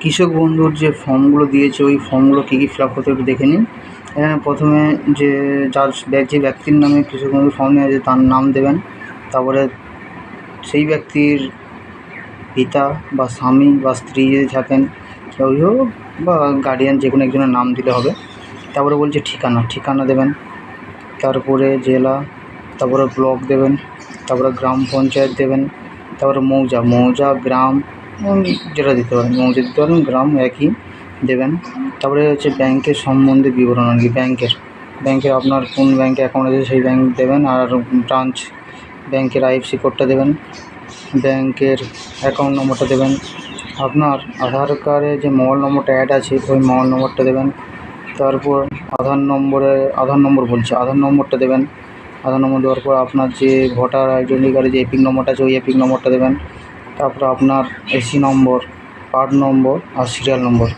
কৃষক বন্ধুর যে ফর্মগুলো দিয়েছে ওই ফর্মগুলো কী কী ফিল আপ করতে হবে একটু দেখে নিন। এখানে প্রথমে যে যে ব্যক্তির নামে কৃষক বন্ধুর ফর্ম নেওয়া আছে তার নাম দেবেন। তারপরে সেই ব্যক্তির পিতা বা স্বামী বা স্ত্রী যদি থাকেন, অভিভাবক বা গার্ডিয়ান যে কোনো একজনের নাম দিলে হবে। তারপরে বলছে ঠিকানা দেবেন। তারপরে জেলা, তারপরে ব্লক দেবেন, তারপরে গ্রাম পঞ্চায়েত দেবেন, তারপরে মৌজা গ্রাম যেটা দিতে পারেন, মৌজা দিতে পারেন, গ্রাম একই দেবেন। তারপরে হচ্ছে ব্যাংকের সম্বন্ধে বিবরণ আর কি, ব্যাংকের আপনার কোন ব্যাংকে অ্যাকাউন্ট আছে সেই ব্যাংক দেবেন, আর ব্রাঞ্চ ব্যাংকের আইএফসি কোডটা দেবেন, ব্যাংকের অ্যাকাউন্ট নম্বরটা দেবেন, আপনার আধার কার্ডে যে মোবাইল নম্বরটা অ্যাড আছে ওই মোবাইল নম্বরটা দেবেন। তারপর আধার নম্বরটা দেবেন। আধার নম্বর দেওয়ার পর আপনার যে ভোটার আইডেন্টি কার্ডে যে এপিক নম্বরটা আছে ওই এপিক নম্বরটা দেবেন। তারপরে আপনার এসি নম্বর, কার্ড নম্বর আর সিরিয়াল নম্বর।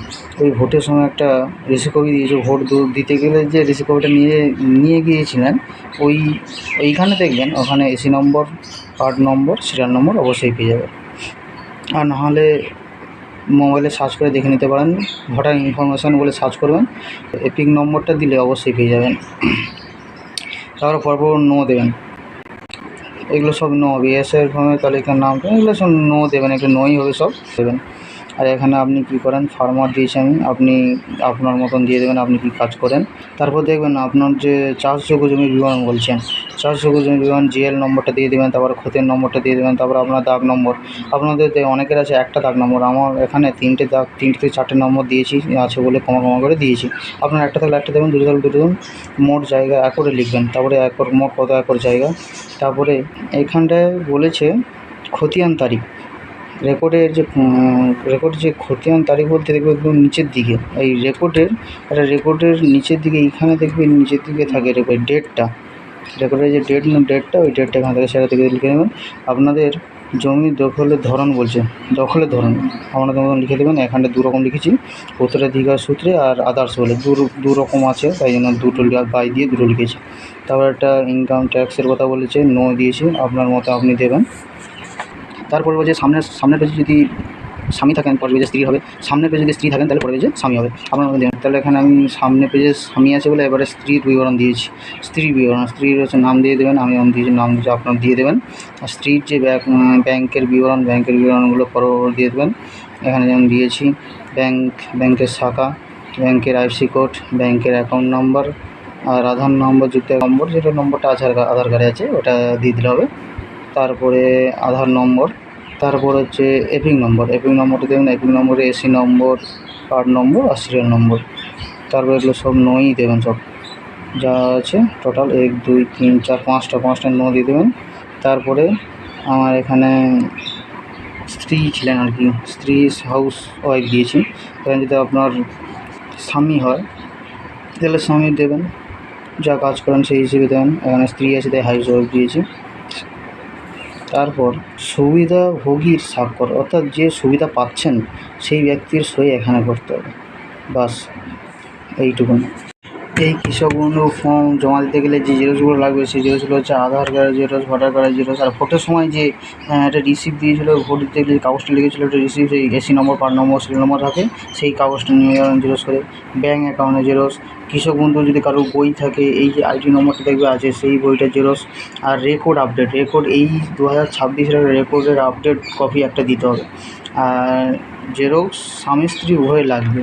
ওই ভোটের সময় একটা রিসিভ কপি দিয়েছে, ভোট দিতে গেলে যে রিসিভ কপিটা নিয়ে গিয়েছিলেন ওইখানে দেখবেন, ওখানে এসি নম্বর, কার্ড নম্বর, সিরিয়াল নম্বর অবশ্যই পেয়ে যাবেন। আর নাহলে মোবাইলে সার্চ করে দেখে নিতে পারেন, ভোটার ইনফরমেশান বলে সার্চ করবেন, এপিক নম্বরটা দিলে অবশ্যই পেয়ে যাবেন। তারপর পরপর নো দেবেন, এগুলো সব নো হবে। এসের ফর্মের তালিকার নাম এগুলো সব নো দেবেন, একটু নোই হবে সব দেবেন। আর এখানে আপনি কী করেন, ফার্মার দিয়েছি আমি, আপনি আপনার মতন দিয়ে দেবেন আপনি কী কাজ করেন। তারপর দেখবেন আপনার যে চাষযোগ্য জমির বিবরণ বলছেন, চাষযোগ্য জমির বিবরণ জিএল নম্বরটা দিয়ে দেবেন, তারপর ক্ষতির নম্বরটা দিয়ে দেবেন, তারপর আপনার দাগ নম্বর। আপনাদের অনেকের আছে একটা দাগ নম্বর, আমার এখানে তিনটে থেকে চারটে নম্বর দিয়েছি আছে বলে কমা করে দিয়েছি। আপনার একটা থাকলে একটা দেবেন, দুটো থাকলে দুটো দেবেন। মোট জায়গা একরে লিখবেন, তারপরে মোট কত একর জায়গা। তারপরে এইখানটায় বলেছে খতিয়ান তারিখ, রেকর্ডের যে খতিয়ান তারিখ বলতে দেখবে একদম নিচের দিকে, এই রেকর্ডের নিচের দিকে, এইখানে দেখবে নিচের দিকে থাকে রেকর্ডের যে ডেটটা ওই ডেটটা এখান থেকে সেটা থেকে লিখে নেবেন। আপনাদের জমি দখলের ধরন বলছে, দখলের ধরন আপনাদের মতন লিখে দেবেন। এখানটা দু রকম লিখেছি, উত্তরাধিকার সূত্রে আর আদার্স বলে দু রকম আছে, তাই জন্য দুটো বাই দিয়ে দুটো লিখেছি। তারপর একটা ইনকাম ট্যাক্সের কথা বলেছে, নো দিয়েছি, আপনার মতো আপনি দেবেন। তারপর বলছে সামনের পেজে যদি স্বামী থাকেন পরের পেজে স্ত্রী হবে, সামনের পেজে যদি স্ত্রী থাকেন তাহলে পরের পেজে স্বামী হবে, আপনার মধ্যে দেবেন। তাহলে এখানে আমি সামনের পেজে স্বামী আছে বলে এবারে স্ত্রীর বিবরণ দিয়েছি, স্ত্রীর হচ্ছে নাম দিয়ে দেবেন, আমি দিয়েছি নাম দিয়েছি, আপনার দিয়ে দেবেন। আর স্ত্রীর যে ব্যাংকের বিবরণগুলো পরপর দিয়ে দেবেন। এখানে যেমন দিয়েছি ব্যাংকের শাখা, ব্যাংকের আইএফসি কোড, ব্যাংকের অ্যাকাউন্ট নম্বর আর আধার নম্বর যুক্ত নম্বর, যেটা নম্বরটা আধার কার্ডে আছে ওটা দিয়ে দিলে হবে। তারপরে আধার নম্বর, তারপর হচ্ছে এপিক নম্বরটা দেবেন, এপিক নম্বরে এসি নম্বর, কার্ড নম্বর আর সিরিয়াল নম্বর। তারপর এগুলো সব নোই দেবেন, সব যা আছে টোটাল 1 2 3 4 5টা নো দিয়ে দেবেন। তারপরে আমার এখানে স্ত্রী ছিলেন আর কি, স্ত্রী হাউস ওয়াইফ দিয়েছি। এখানে যদি আপনার স্বামী হয় তাহলে স্বামী দেবেন, যা কাজ করেন সেই হিসেবে দেবেন। এখানে স্ত্রী আছে তাই হাউস ওয়াইফ দিয়েছি। তারপর সুবিধাভোগীর স্বাক্ষর, অর্থাৎ যে সুবিধা পাচ্ছেন সেই ব্যক্তির সই এখানে করতে হবে, বাস এইটুকুন। এই কৃষক বন্ধু ফর্ম জমা দিতে গেলে যে জেরক্সগুলো লাগবে সেই জেরক্সগুলো হচ্ছে আধার কার্ডের জেরক্স, ভোটার কার্ডের জেরক্স, আর ভোটের সময় যে একটা রিসিপ্ট দিয়েছিল, ভোট দিতে গেলে যে কাগজটা লিখেছিলো একটা রিসিপ্ট, সেই এসি নম্বর, কার্ড নম্বর, সিরিয়াল নম্বর থাকে, সেই কাগজটা নিয়ে যাবেন জেরক্স করে। ব্যাঙ্ক অ্যাকাউন্টের জেরক্স, কৃষক বন্ধু যদি কারোর বই থাকে এই যে আইডি নম্বরটা দেখবে আছে সেই বইটার জেরক্স। আর রেকর্ড এই 2026 রেকর্ডের আপডেট কপি একটা দিতে হবে। আর জেরক্স স্বামী স্ত্রী উভয় লাগবে।